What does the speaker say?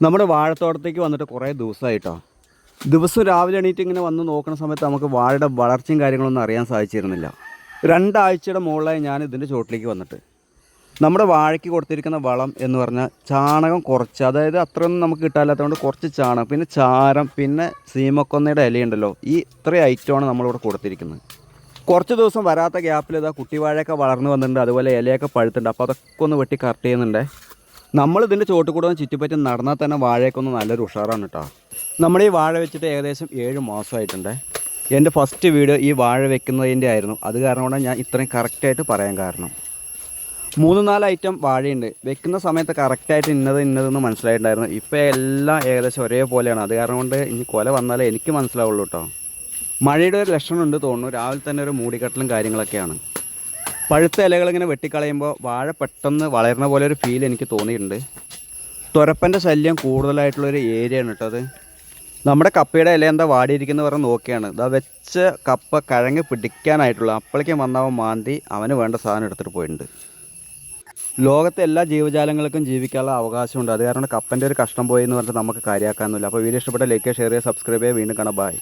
നമ്മുടെ വാഴത്തോട്ടത്തേക്ക് വന്നിട്ട് കുറേ ദിവസമായിട്ടോ. ദിവസം രാവിലെ എണീറ്റ് ഇങ്ങനെ വന്ന് നോക്കുന്ന സമയത്ത് നമുക്ക് വാഴയുടെ വളർച്ചയും കാര്യങ്ങളൊന്നും അറിയാൻ സാധിച്ചിരുന്നില്ല. 2 ആഴ്ചയുടെ മുകളിലായി ഞാൻ ഇതിൻ്റെ ചുവട്ടിലേക്ക് വന്നിട്ട്. നമ്മുടെ വാഴയ്ക്ക് കൊടുത്തിരിക്കുന്ന വളം എന്ന് പറഞ്ഞാൽ ചാണകം കുറച്ച്, അതായത് അത്രയൊന്നും നമുക്ക് കിട്ടാല്ലാത്തതുകൊണ്ട് കുറച്ച് ചാണകം, പിന്നെ ചാരം, പിന്നെ സീമക്കൊന്നയുടെ ഇലയുണ്ടല്ലോ, ഈ ഇത്രയും ഐറ്റമാണ് നമ്മളിവിടെ കൊടുത്തിരിക്കുന്നത്. കുറച്ച് ദിവസം വരാത്ത ഗ്യാപ്പിൽ ഇതാ കുട്ടിവാഴയൊക്കെ വളർന്നു വന്നിട്ടുണ്ട്, അതുപോലെ ഇലയൊക്കെ പഴുത്തുണ്ട്. അപ്പോൾ അതൊക്കെ ഒന്ന് വെട്ടി കറക്റ്റ് ചെയ്യുന്നുണ്ട്. നമ്മളിതിൻ്റെ ചോട്ട് കൂടെ ഒന്ന് ചുറ്റിപ്പറ്റി നടന്നാൽ തന്നെ വാഴയൊക്കെ ഒന്ന് നല്ലൊരു ഉഷാറാണ് കേട്ടോ. നമ്മൾ ഈ വാഴ വെച്ചിട്ട് ഏകദേശം 7 മാസമായിട്ടുണ്ട്. എൻ്റെ ഫസ്റ്റ് വീഡിയോ ഈ വാഴ വെക്കുന്നതിൻ്റെ ആയിരുന്നു. അത് കാരണം കൊണ്ടാണ് ഞാൻ ഇത്രയും കറക്റ്റായിട്ട് പറയാൻ കാരണം. 3-4 ഐറ്റം വാഴയുണ്ട്. വെക്കുന്ന സമയത്ത് കറക്റ്റായിട്ട് ഇന്നതെന്ന് മനസ്സിലായിട്ടുണ്ടായിരുന്നു. ഇപ്പോൾ എല്ലാം ഏകദേശം ഒരേപോലെയാണ്. അത് കാരണം കൊണ്ട് ഇനി കൊല വന്നാലേ എനിക്ക് മനസ്സിലാവുള്ളൂ കേട്ടോ. മഴയുടെ ഒരു ലക്ഷണമുണ്ട് തോന്നുന്നു. രാവിലെ തന്നെ ഒരു മൂടിക്കട്ടലും കാര്യങ്ങളൊക്കെയാണ്. പഴുത്ത ഇലകളിങ്ങനെ വെട്ടിക്കളയുമ്പോൾ വാഴ പെട്ടെന്ന് വളരുന്ന പോലെ ഒരു ഫീൽ എനിക്ക് തോന്നിയിട്ടുണ്ട്. തുരപ്പൻ്റെ ശല്യം കൂടുതലായിട്ടുള്ളൊരു ഏരിയയാണ് കേട്ടോ അത്. നമ്മുടെ കപ്പയുടെ ഇല എന്താ വാടിയിരിക്കുന്നത് പറഞ്ഞ് നോക്കിയാണ്. ഇതാ വെച്ച കപ്പ കഴങ്ങ് പിടിക്കാനായിട്ടുള്ള അപ്പോഴേക്കും വന്നവൻ മാന്തി അവന് വേണ്ട സാധനം എടുത്തിട്ട് പോയിട്ടുണ്ട്. ലോകത്തെ എല്ലാ ജീവജാലങ്ങൾക്കും ജീവിക്കാനുള്ള അവകാശമുണ്ട്. അത് കാരണം കപ്പൻ്റെ ഒരു കഷ്ടം പോയി എന്ന് പറഞ്ഞിട്ട് നമുക്ക് കാര്യമാക്കാനൊന്നുമില്ല. അപ്പോൾ വീഡിയോ ഇഷ്ടപ്പെട്ട ലൈക്ക്, ഷെയർ ചെയ്യുക, സബ്സ്ക്രൈബ് ചെയ്യുക. വീണ്ടും കാണാം. ബൈ.